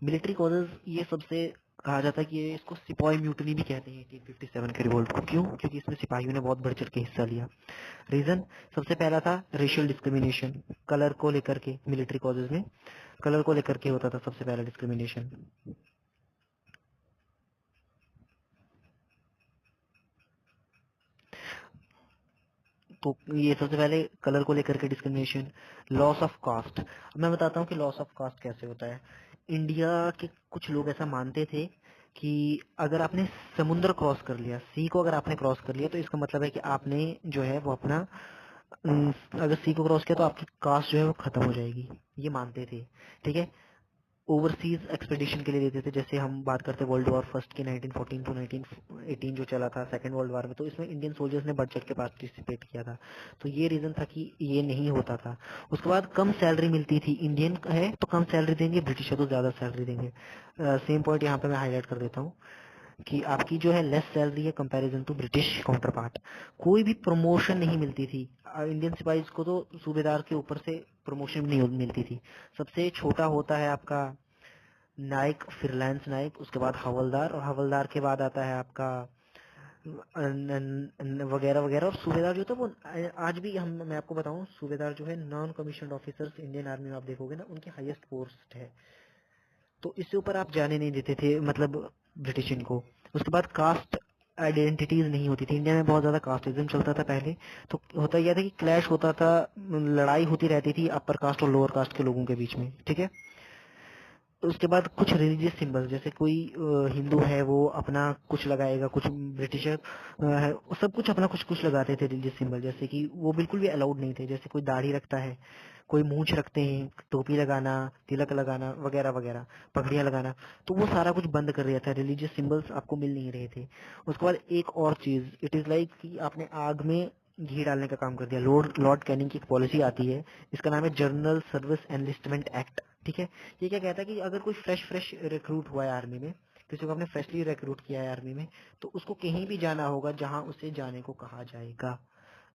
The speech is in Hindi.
मिलिट्री कॉजेज ये सबसे कहा जाता है कि ये इसको सिपाही म्यूटनी भी कहते हैं 1857 के रिवोल्ट को। क्यों? क्योंकि इसमें सिपाहियों ने बहुत बढ़ चढ़ के हिस्सा लिया। रीजन सबसे पहला था रेशियल डिस्क्रिमिनेशन, कलर को लेकर के। मिलिट्री कॉजेज में कलर को लेकर के होता था सबसे पहला डिस्क्रिमिनेशन। तो ये सबसे पहले कलर को लेकर के डिस्क्रिमिनेशन। लॉस ऑफ कास्ट, अब मैं बताता हूँ कि लॉस ऑफ कास्ट कैसे होता है। इंडिया के कुछ लोग ऐसा मानते थे कि अगर आपने समुद्र क्रॉस कर लिया, सी को अगर आपने क्रॉस कर लिया, तो इसका मतलब है कि आपने जो है वो अपना अगर सी को क्रॉस किया तो आपकी कास्ट जो है वो खत्म हो जाएगी, ये मानते थे। ठीक है। ओवरसीज एक्सपेडिशन के लिए देते थे। जैसे हम बात करते हैं वर्ल्ड वॉर फर्स्ट की 1914 टू 1918 जो चला था सेकेंड वर्ल्ड वॉर में, तो इसमें इंडियन सोल्जर्स ने बढ़ चढ़ के पार्टिसिपेट किया था। तो ये रीजन था कि ये नहीं होता था। उसके बाद कम सैलरी मिलती थी। इंडियन है तो कम सैलरी देंगे, ब्रिटिश है तो ज्यादा सैलरी देंगे। सेम पॉइंट यहाँ पे मैं हाईलाइट कर देता हूँ कि आपकी जो है लेस सैलरी है comparison to British counterpart. कोई भी प्रमोशन नहीं मिलती थी। इंडियन सिपाहीज को तो सूबेदार के ऊपर से प्रमोशन नहीं मिलती थी। सबसे छोटा होता है आपका नाइक, फ्रीलांस नाइक, उसके बाद हवलदार, और हवलदार के बाद आता है आपका वगैरह वगैरह। और सूबेदार जो था वो आज भी हम मैं आपको बताऊं, सूबेदार जो है non commission officers Indian army में आप देखोगे ना, उनकी हाईएस्ट पोस्ट है। तो इससे ऊपर आप जाने नहीं देते थे, मतलब ब्रिटिश इनको। उसके बाद कास्ट आइडेंटिटीज नहीं होती थी इंडिया में, बहुत ज्यादा कास्टिज्म चलता था पहले। तो होता यह था कि क्लैश होता था, लड़ाई होती रहती थी अपर कास्ट और लोअर कास्ट के लोगों के बीच में। ठीक है। उसके बाद कुछ रिलीजियस सिंबल, जैसे कोई हिंदू है वो अपना कुछ लगाएगा, कुछ ब्रिटिशर है सब कुछ अपना कुछ कुछ लगाते थे रिलीजियस सिंबल, जैसे कि वो बिल्कुल भी अलाउड नहीं थे। जैसे कोई दाढ़ी रखता है, कोई मूंछ रखते हैं, टोपी लगाना, तिलक लगाना वगैरह वगैरह, पगड़ियां लगाना, तो वो सारा कुछ बंद कर दिया था। रिलीजियस सिंबल्स आपको मिल नहीं रहे थे। उसके बाद एक और चीज, इट इज लाइक कि आपने आग में घी डालने का काम कर दिया। लॉर्ड कैनिंग की एक पॉलिसी आती है, इसका नाम है जर्नल सर्विस एनलिस्टमेंट एक्ट। ठीक है। ये क्या कहता है कि अगर कोई फ्रेश रिक्रूट हुआ है आर्मी में, किसी को आपने फ्रेशली रिक्रूट किया है आर्मी में, तो उसको कहीं भी जाना होगा जहां उसे जाने को कहा जाएगा।